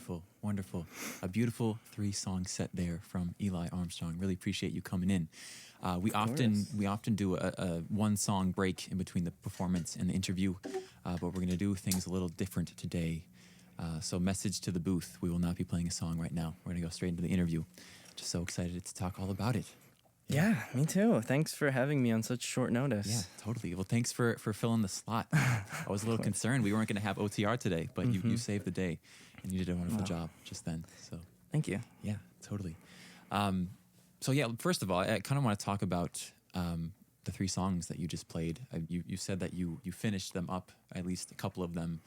Wonderful, wonderful. A beautiful 3-song set there from Eli Armstrong. Really appreciate you coming in. We often do a 1-song break in between the performance and the interview, but we're going to do things a little different today. So message to the booth, we will not be playing a song right now. We're going to go straight into the interview. Just so excited to talk all about it. Yeah, me too. Thanks for having me on such short notice. Yeah, totally. Well, thanks for filling the slot. I was a little concerned we weren't going to have OTR today, but you saved the day, and you did a wonderful job just then. So thank you. Yeah, totally. So yeah, first of all, I kind of want to talk about the 3 songs that you just played. You said that you finished them up, at least a couple of them,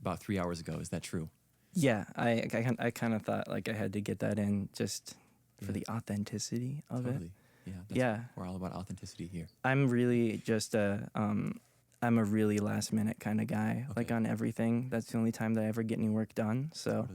about 3 hours ago. Is that true? Yeah, I kind of thought like I had to get that in just for the authenticity of it. Yeah, we're all about authenticity here. I'm really just I'm a really last minute kind of guy, like on everything. That's the only time that I ever get any work done. So,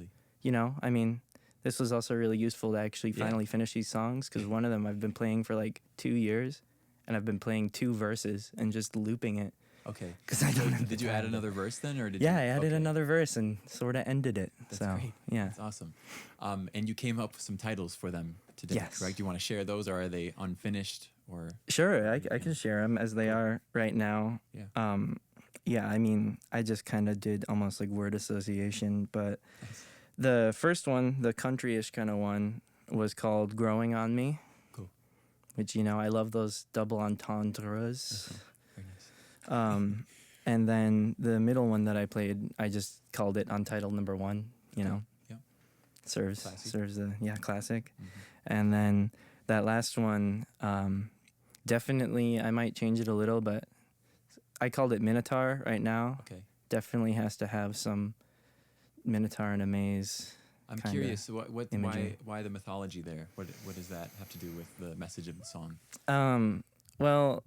I mean, this was also really useful to actually finally finish these songs, because one of them I've been playing for like 2 years, and I've been playing 2 verses and just looping it. Okay. Because I don't. Did you add another verse then, or did you? Yeah, I added another verse and sort of ended it. That's so great. Yeah, that's awesome. And you came up with some titles for them today, correct? Do you want to share those, or are they unfinished? Or sure, I can share them as they are right now. Yeah. I mean, I just kind of did almost like word association, but the first one, the country-ish kind of one, was called "Growing on Me." Cool. Which, I love those double entendres. Very nice. And then the middle one that I played, I just called it Untitled Number 1. Yeah. Serves the classic. Mm-hmm. And then that last one, definitely I might change it a little, but I called it Minotaur right now. Okay. Definitely has to have some Minotaur and a maze. I'm curious, why the mythology there? What does that have to do with the message of the song? Well,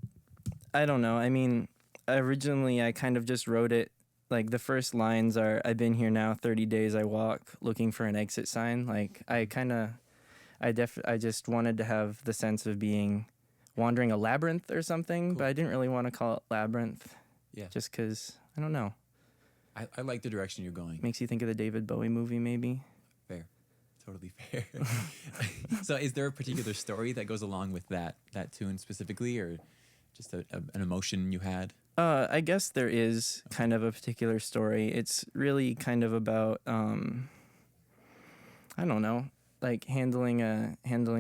I don't know. I mean, originally I kind of just wrote it, like the first lines are, "I've been here now 30 days, I walk looking for an exit sign." Like I just wanted to have the sense of being wandering a labyrinth or something, Cool. But I didn't really want to call it labyrinth. Yeah. Just because, I don't know. I like the direction you're going. Makes you think of the David Bowie movie, maybe. Fair. Totally fair. So is there a particular story that goes along with that tune specifically, or just an emotion you had? I guess there is kind of a particular story. It's really kind of about, I don't know, like handling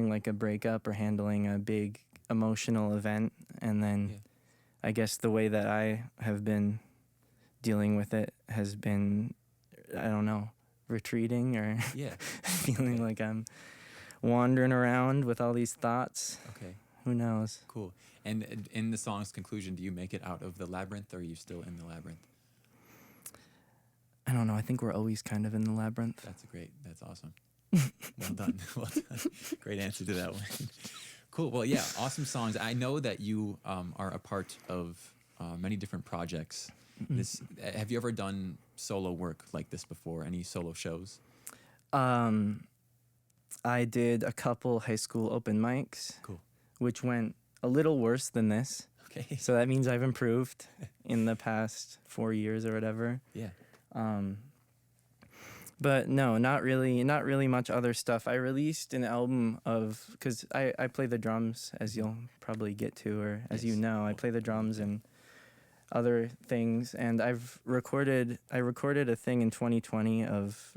like a breakup or handling a big emotional event. And then I guess the way that I have been dealing with it has been, I don't know, retreating or feeling like I'm wandering around with all these thoughts. Okay. Who knows? Cool. And in the song's conclusion, do you make it out of the labyrinth, or are you still in the labyrinth? I don't know. I think we're always kind of in the labyrinth. That's awesome. Well done. Well done. Great answer to that one. Cool. Well, yeah, awesome songs. I know that you are a part of many different projects. Have you ever done solo work like this before? Any solo shows? I did a couple high school open mics. Cool. Which went a little worse than this. Okay. So that means I've improved in the past 4 years or whatever. Yeah. But no, not really much other stuff. I released an album because I play the drums, as you'll probably get to, or as you know, I play the drums and other things, and I recorded a thing in 2020 of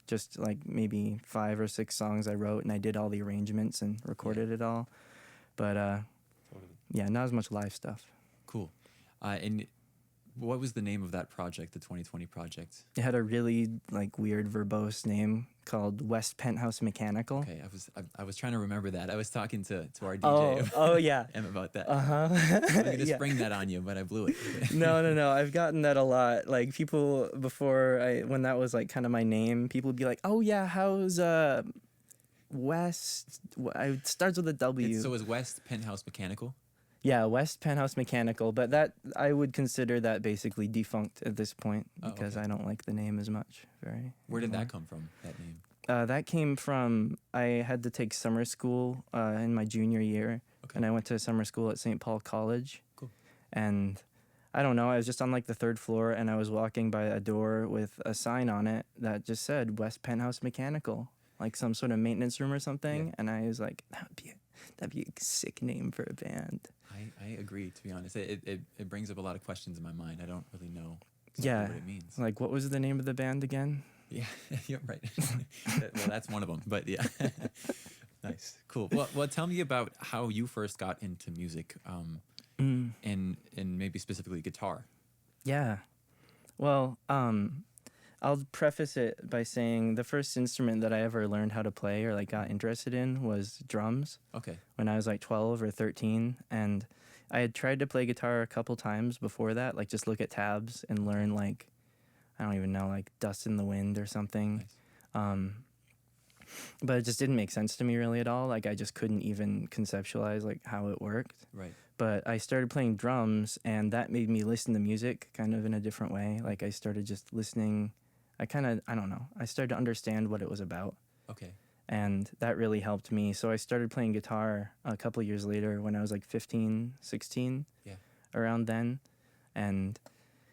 just maybe 5 or 6 songs I wrote, and I did all the arrangements and recorded it all. But not as much live stuff. Cool. And what was the name of that project, the 2020 project? It had a really weird verbose name called West Penthouse Mechanical. Okay, I was trying to remember that. I was talking to our DJ. Oh yeah. Em about that. I was going to spring that on you, but I blew it. No. I've gotten that a lot. Like people when that was kind of my name, people would be like, "Oh yeah, how's West?" It starts with a W. So is West Penthouse Mechanical? Yeah, West Penthouse Mechanical, but that I would consider that basically defunct at this point because I don't like the name as much. Where did that come from, that name? That came from, I had to take summer school in my junior year, and I went to summer school at St. Paul College. Cool. And I don't know. I was just on like the third floor, and I was walking by a door with a sign on it that just said West Penthouse Mechanical, like some sort of maintenance room or something. Yeah. And I was like, that'd be a sick name for a band. I agree, to be honest. It brings up a lot of questions in my mind. I don't really know exactly Yeah. what it means. Like, what was the name of the band again? Yeah, you're right. Well, that's one of them, but yeah. Nice. Cool. Well, tell me about how you first got into music, and maybe specifically guitar. Yeah. Well, I'll preface it by saying the first instrument that I ever learned how to play or like got interested in was drums Okay. when I was like 12 or 13. And I had tried to play guitar a couple times before that, like just look at tabs and learn like, I don't even know, like Dust in the Wind or something. Nice. But it just didn't make sense to me really at all. Like I just couldn't even conceptualize like how it worked. Right. But I started playing drums, and that made me listen to music kind of in a different way. Like I started just listening. I don't know. I started to understand what it was about, Okay. and that really helped me. So I started playing guitar a couple years later when I was like 15, 16, Yeah. around then. And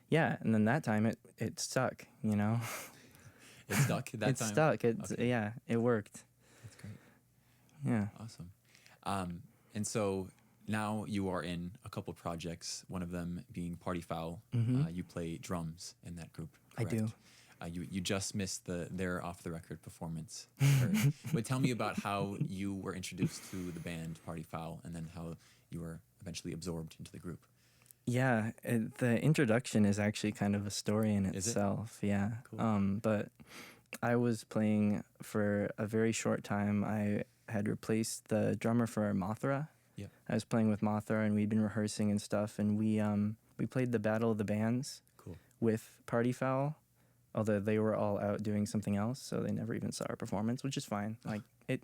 yeah, and then that time it stuck, you know? It stuck that It time? stuck. Okay. Yeah, it worked. That's great. Yeah. Awesome. And so now you are in a couple projects, one of them being Party Foul. You play drums in that group, I correct? do. You just missed their off the record performance. But tell me about how you were introduced to the band Party Foul, and then how you were eventually absorbed into the group. Yeah, the introduction is actually kind of a story in Is it? itself. Yeah. Cool. But I was playing for a very short time. I had replaced the drummer for Mothra. Yeah. I was playing with Mothra, and we'd been rehearsing and stuff, and we played the Battle of the Bands Cool. with Party Foul, although they were all out doing something else, so they never even saw our performance, which is fine. Like it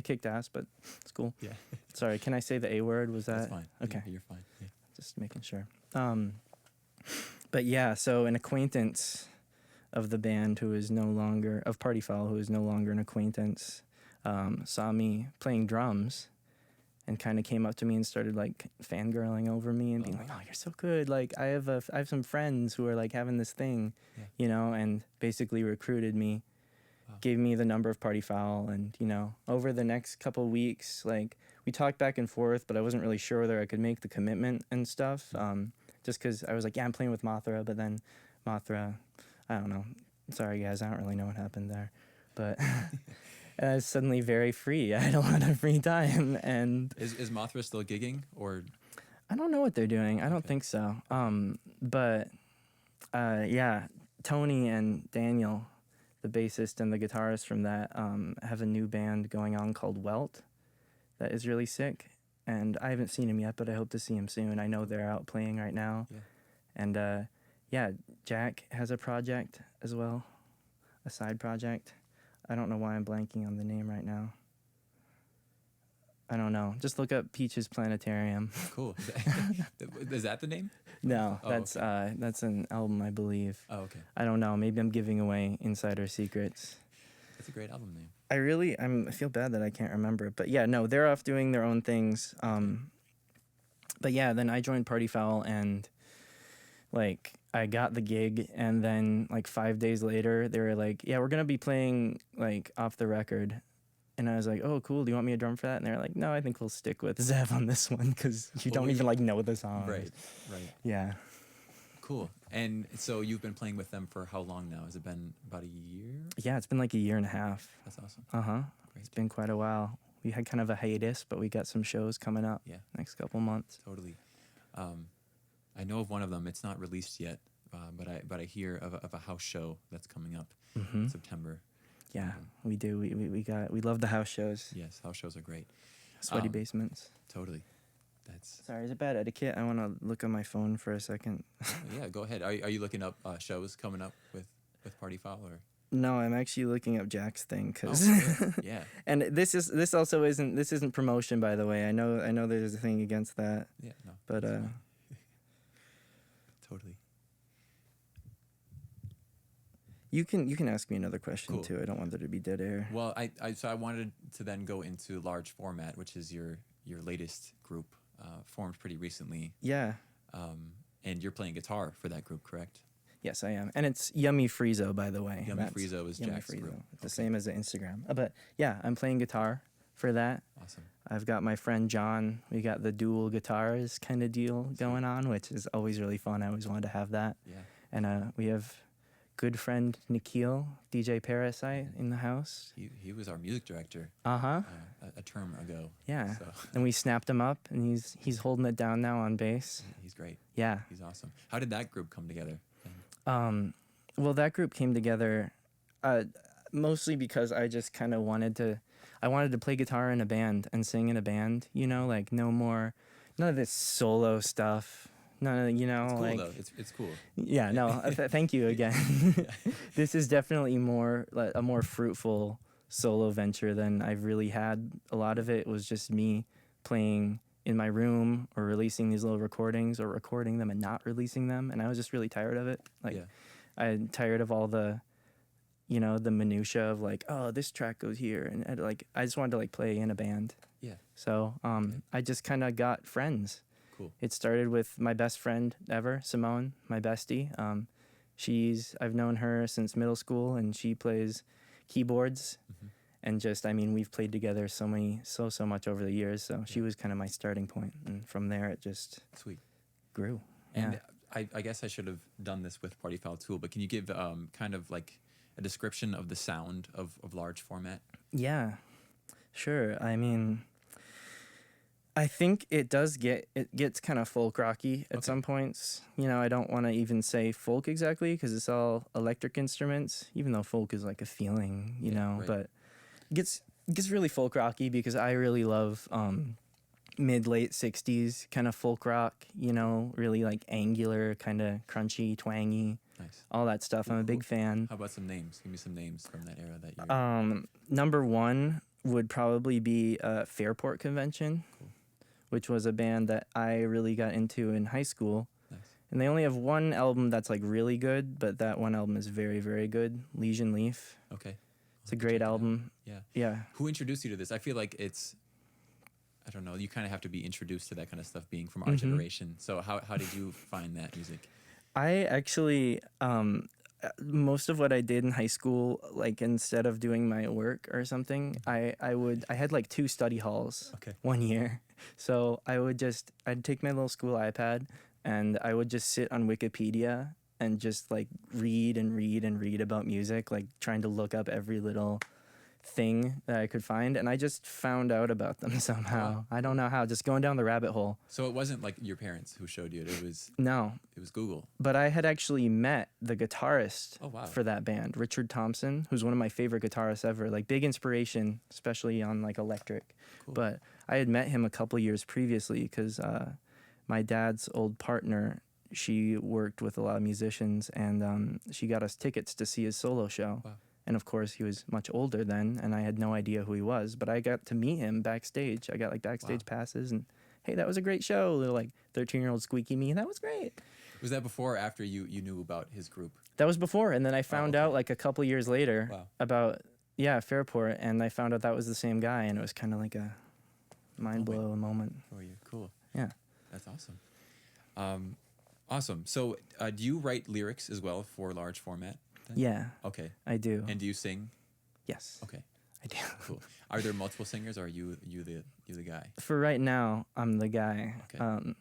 kicked ass, but it's cool. Yeah. Sorry, can I say the A word? Was that That's fine. okay? You're fine. Yeah. Just making sure. But yeah, so an acquaintance of the band who is no longer, of Party Foul, who is no longer an acquaintance, saw me playing drums and kind of came up to me and started like fangirling over me and being like, "Oh, you're so good! Like I have some friends who are like having this thing, Yeah. you know," and basically recruited me, gave me the number of Party Foul, and you know, over the next couple weeks, like we talked back and forth, but I wasn't really sure whether I could make the commitment and stuff, just because I was like, yeah, I'm playing with Mothra, but then Mothra, I don't know. Sorry guys, I don't really know what happened there, but. I was suddenly very free. I had a lot of free time, and Is Mothra still gigging, or? I don't know what they're doing. I don't Okay. think so. But yeah, Tony and Daniel, the bassist and the guitarist from that, have a new band going on called Welt that is really sick. And I haven't seen him yet, but I hope to see him soon. I know they're out playing right now. Yeah. And yeah, Jack has a project as well, a side project. I don't know why I'm blanking on the name right now. I don't know. Just look up Peach's Planetarium. Cool. Is that the name? No, Oh, that's okay. that's an album, I believe. Oh, okay. I don't know. Maybe I'm giving away insider secrets. That's a great album name. I feel bad that I can't remember it. But yeah, no, they're off doing their own things. But yeah, then I joined Party Foul, and like I got the gig, and then like 5 days later they were like, yeah, we're gonna be playing like off the record. And I was like, oh, cool. Do you want me to drum for that? And they're like, no, I think we'll stick with Zev on this one because you don't even like know the song. Right. Yeah. Cool. And so you've been playing with them for how long now? Has it been about a year? Yeah, it's been like a year and a half. That's awesome. Uh-huh. Great. It's been quite a while. We had kind of a hiatus, but we got some shows coming up next couple months. Totally. I know of one of them. It's not released yet, but I hear of a house show that's coming up in September. Yeah, we do. We love the house shows. Yes, house shows are great. Sweaty basements. Totally. That's Sorry, is it bad etiquette? I want to look on my phone for a second. yeah. Go ahead. Are you looking up shows coming up with Party Foul or? No, I'm actually looking up Jack's thing because. Yeah. And this isn't promotion, by the way. I know there's a thing against that. Yeah. No. But that's fine. Totally. You can ask me another question Cool. too. I don't want there to be dead air. Well, I wanted to then go into Large Format, which is your latest group, formed pretty recently. Yeah. And you're playing guitar for that group, correct? Yes, I am. And it's Yummy Friezo, by the way. Yummy Friezo is Yummy Jack's Friezo. group. It's the same as the Instagram. But yeah, I'm playing guitar for that. Awesome. I've got my friend John. We got the dual guitars kind of deal going on, which is always really fun. I always wanted to have that. Yeah. And we have good friend Nikhil, DJ Parasite, in the house. He was our music director. Uh-huh. A term ago. Yeah. So. And we snapped him up, and he's holding it down now on bass. He's great. Yeah. He's awesome. How did that group come together? Well, that group came together mostly because I just kind of wanted to play guitar in a band and sing in a band, like none of this solo stuff. No, It's cool, like though. It's cool. Yeah, no, thank you again. This is definitely a more fruitful solo venture than I've really had. A lot of it was just me playing in my room or releasing these little recordings or recording them and not releasing them, and I was just really tired of it. I'm tired of all the the minutia of like, oh, this track goes here, and I just wanted to play in a band. Yeah. So I just kind of got friends. Cool. It started with my best friend ever, Simone, my bestie. I've known her since middle school, and she plays keyboards. Mm-hmm. And we've played together so much over the years. So she was kind of my starting point, and from there it just grew. And Yeah. I guess I should have done this with Party Foul Tool, but can you give kind of like a description of the sound of large format? Yeah, sure. I think it gets kind of folk rocky at some points. I don't want to even say folk exactly because it's all electric instruments, even though folk is like a feeling, Right. but it gets really folk rocky because I really love mid-late 60s kind of folk rock, really like angular, kind of crunchy, twangy, Nice. all that stuff. I'm a big fan. How about some names? Give me some names from that era that you're... Number one would probably be Fairport Convention. Cool. Which was a band that I really got into in high school. Nice. And they only have one album that's like really good, but that one album is very, very good. Legion Leaf. Okay. It's a great album. Yeah. Yeah. Who introduced you to this? I feel like I don't know, you kind of have to be introduced to that kind of stuff being from our generation. So how did you find that music? I actually, most of what I did in high school, like instead of doing my work or something, I had like 2 study halls one year. So I'd take my little school iPad and I would just sit on Wikipedia and just like read and read and read about music, like trying to look up every little thing that I could find. And I just found out about them somehow. Wow. I don't know how, just going down the rabbit hole. So it wasn't like your parents who showed you it. It was Google. But I had actually met the guitarist wow. for that band, Richard Thompson, who's one of my favorite guitarists ever. Like big inspiration, especially on like electric. Cool. But I had met him a couple years previously because my dad's old partner, she worked with a lot of musicians, and she got us tickets to see his solo show. Wow. And of course, he was much older then, and I had no idea who he was. But I got to meet him backstage. I got like backstage passes, and hey, that was a great show. They're like 13-year-old squeaky me. That was great. Was that before or after you knew about his group? That was before, and then I found out like a couple years later about Fairport, and I found out that was the same guy, and it was kind of like a mind-blowing moment. For you, cool. Yeah, that's awesome. Awesome. So, do you write lyrics as well for large format? Then? Yeah. Okay. I do. And do you sing? Yes. Okay. I do. Cool. Are there multiple singers, or are you the guy? For right now, I'm the guy. Okay.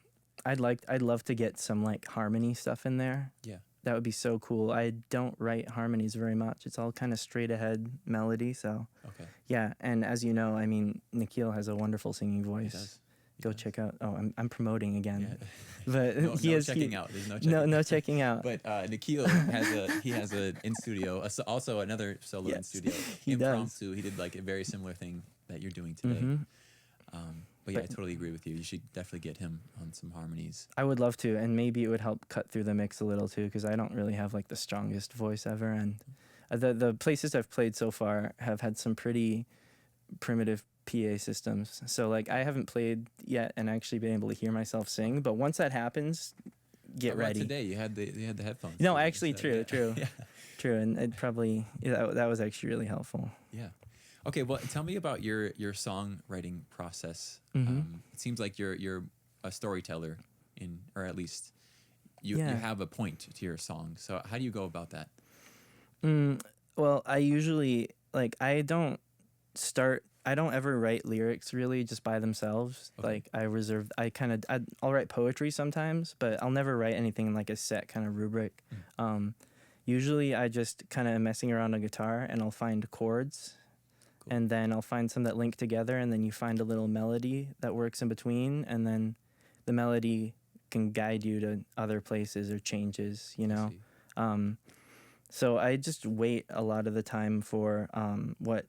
I'd love to get some like harmony stuff in there. Yeah. That would be so cool. I don't write harmonies very much. It's all kind of straight ahead melody. So. Okay. Yeah, and as you know, Nikhil has a wonderful singing voice. He does. Go check out. Oh, I'm promoting again, Yeah. but no checking out. There's no checking out. No checking out. But Nikhil has a in studio, also another solo in studio. He Impromptu. does. He did like a very similar thing that you're doing today. But yeah, I totally agree with you. You should definitely get him on some harmonies. I would love to, and maybe it would help cut through the mix a little too, because I don't really have like the strongest voice ever, and the places I've played so far have had some pretty primitive PA systems. So like I haven't played yet and actually been able to hear myself sing, but once that happens, get ready. Today you had the headphones. No, actually, true. Yeah. True, and it probably that was actually really helpful. Yeah. Okay, well, tell me about your songwriting process. Mm-hmm. It seems like you're a storyteller, or at least you Yeah. have a point to your song. So how do you go about that? Well, I usually like I don't ever write lyrics really just by themselves. Okay. Like I'll write poetry sometimes, but I'll never write anything in like a set kind of rubric. Usually I just kind of am messing around on guitar and I'll find chords. Cool. And then I'll find some that link together, and then you find a little melody that works in between, and then the melody can guide you to other places or changes, you I know. see. So I just wait a lot of the time for what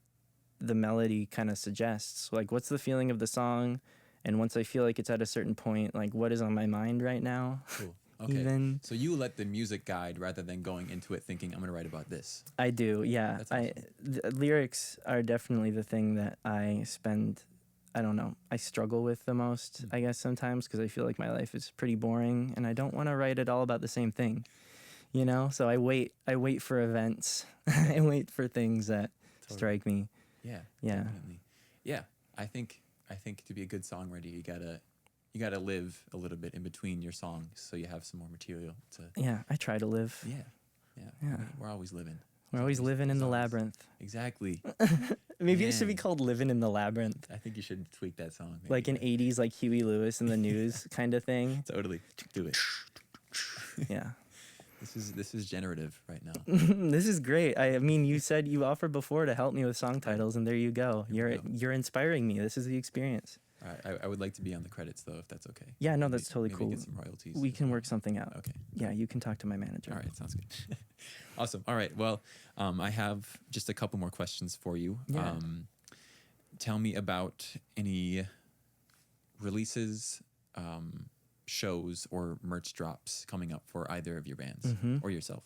the melody kind of suggests. Like, what's the feeling of the song? And once I feel like it's at a certain point, like, what is on my mind right now? Cool. Okay. Even So you let the music guide rather than going into it thinking, I'm going to write about this. I do, yeah. That's awesome. Lyrics are definitely the thing that I spend. I don't know. I struggle with the most, I guess, sometimes because I feel like my life is pretty boring, and I don't want to write it all about the same thing. You know, so I wait for events. I wait for things that strike me. Yeah. Yeah. Definitely. Yeah. I think to be a good songwriter, you gotta live a little bit in between your songs so you have some more material to. Yeah, I try to live. Yeah. Yeah. I mean, we're always living. We're always living in the labyrinth. Exactly. Maybe it should be Man. called Living in the Labyrinth. I think you should tweak that song. Maybe. Like an 80s, like Huey Lewis in the news kind of thing. Totally. Do it. Yeah. This is generative right now. This is great. I mean, you said you offered before to help me with song titles, and there you go. Here we go. You're inspiring me. This is the experience. All right. I would like to be on the credits though, if that's okay. Yeah, no, Maybe- that's totally maybe cool. Get some royalties. We can work something out. Okay. Yeah, you can talk to my manager. All right. Sounds good. Awesome. All right. Well, I have just a couple more questions for you. Yeah. Tell me about any releases, shows, or merch drops coming up for either of your bands or yourself.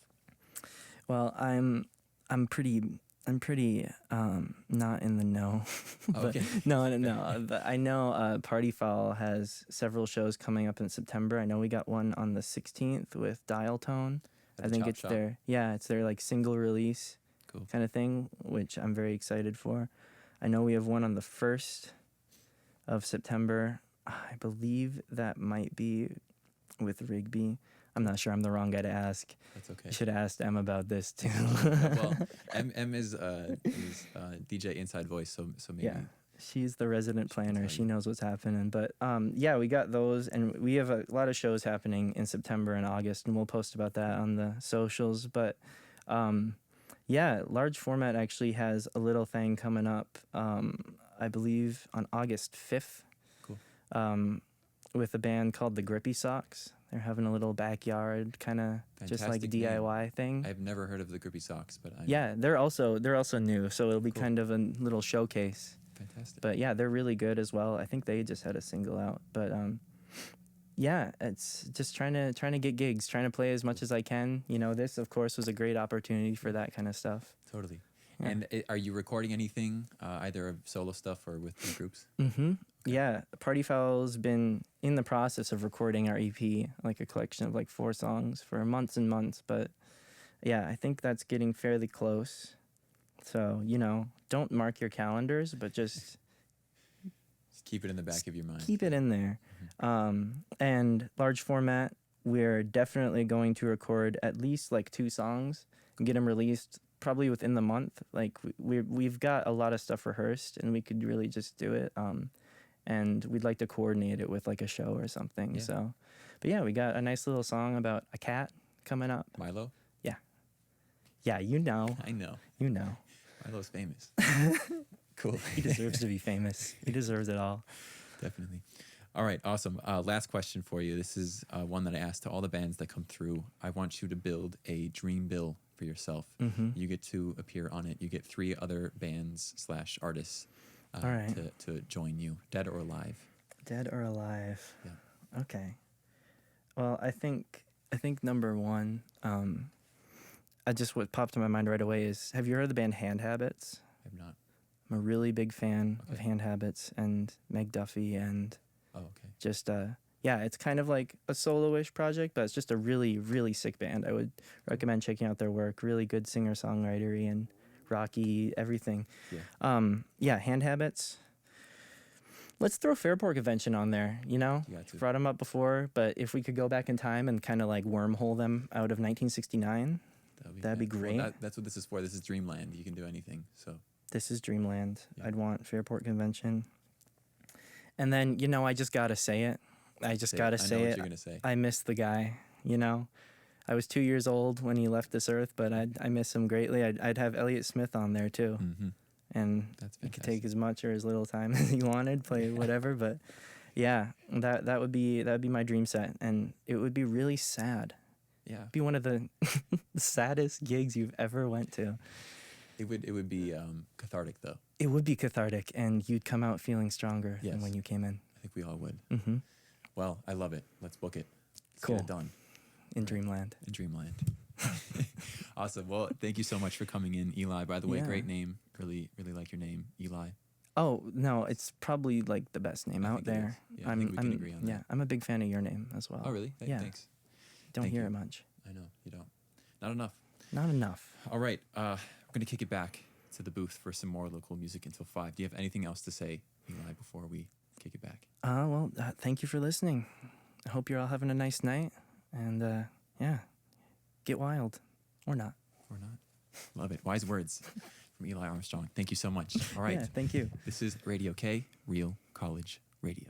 Well, I'm pretty not in the know. But Okay. No. But I know Party Foul has several shows coming up in September. I know we got one on the 16th with Dial Tone. At I the think Chop it's Shop? it's their like single release Cool. kind of thing, which I'm very excited for. I know we have one on the 1st of September. I believe that might be with Rigby. I'm not sure. I'm the wrong guy to ask. That's okay. You should have asked Em about this too. Well, M is DJ Inside Voice, so maybe. Yeah, she's the resident planner. tell She you. knows what's happening. But yeah, we got those, and we have a lot of shows happening in September and August, and we'll post about that on the socials. But yeah, Large Format actually has a little thing coming up. I believe on August 5th. Cool. With a band called the Grippy Socks. They're having a little backyard kind of just like Fantastic name. DIY thing. I've never heard of the Grippy Socks, but I Yeah, they're also new, so it'll be Cool. kind of a little showcase. Fantastic. But yeah, they're really good as well. I think they just had a single out. But yeah, it's just trying to get gigs, trying to play as much as I can. You know, this of course was a great opportunity for that kind of stuff. Totally. Yeah. And are you recording anything, either of solo stuff or with the groups? Yeah, Party Foul's been in the process of recording our EP, like a collection of like 4 songs for months and months. But yeah, I think that's getting fairly close. So, you know, don't mark your calendars, but just Just keep it in the back of your mind. keep it in there. And Large Format, we're definitely going to record at least like 2 songs and get them released probably within the month. Like we've got a lot of stuff rehearsed, and we could really just do it. And we'd like to coordinate it with like a show or something. Yeah. So, but yeah, we got a nice little song about a cat coming up. Milo? Yeah, you know. Milo's famous. Cool. He deserves to be famous. He deserves it all. Definitely. All right, awesome. Last question for you. This is one that I ask to all the bands that come through. I want you to build a dream bill for yourself. You get to appear on it. You get 3 other bands / artists All right. to join you, dead or alive. Dead or alive? Yeah. Okay. Well, I think number 1, what popped in my mind right away is, have you heard of the band Hand Habits? I have not. I'm a really big fan of Okay. Hand Habits and Meg Duffy, and Oh, okay. just yeah, it's kind of like a solo-ish project, but it's just a really, really sick band. I would recommend checking out their work. Really good singer-songwritery and rocky everything. Yeah. Yeah, Hand Habits. Let's throw Fairport Convention on there, you know? You got to. Brought them up before, but if we could go back in time and kind of like wormhole them out of 1969, that'd be great. Well, that's what this is for. This is Dreamland. You can do anything. So this is Dreamland. Yeah. I'd want Fairport Convention. And then, you know, I just got to say it. I just got to say I know it. what you're going to say. I miss the guy, you know? I was 2 years old when he left this earth, but I miss him greatly. I'd have Elliott Smith on there too. Mm-hmm. And That's he could fantastic. take as much or as little time as he wanted, play whatever. But yeah, that would be my dream set, and it would be really sad. Yeah. It'd be one of the saddest gigs you've ever went to. It would be cathartic though. It would be cathartic, and you'd come out feeling stronger Yes. than when you came in. I think we all would. Mm-hmm. Well, I love it. Let's book it. Let's Cool. get it done In Dreamland. in Dreamland. Awesome. Well, thank you so much for coming in, Eli. By the way, Yeah. great name. Really, really like your name, Eli. Oh no, it's probably like the best name I out think it there. is. Yeah, I think we can agree on yeah, that. I'm a big fan of your name as well. Oh, really? Yeah. Thanks. Don't Thank hear you. it much. I know you don't. Not enough. Not enough. All right. We're gonna kick it back to the booth for some more local music until 5. Do you have anything else to say, Eli, before we kick it back? Well, thank you for listening. I hope you're all having a nice night, and yeah, get wild or not. Or not? Love it. Wise words from Eli Armstrong. Thank you so much. All right. Yeah, thank you. This is Radio K, Real College Radio.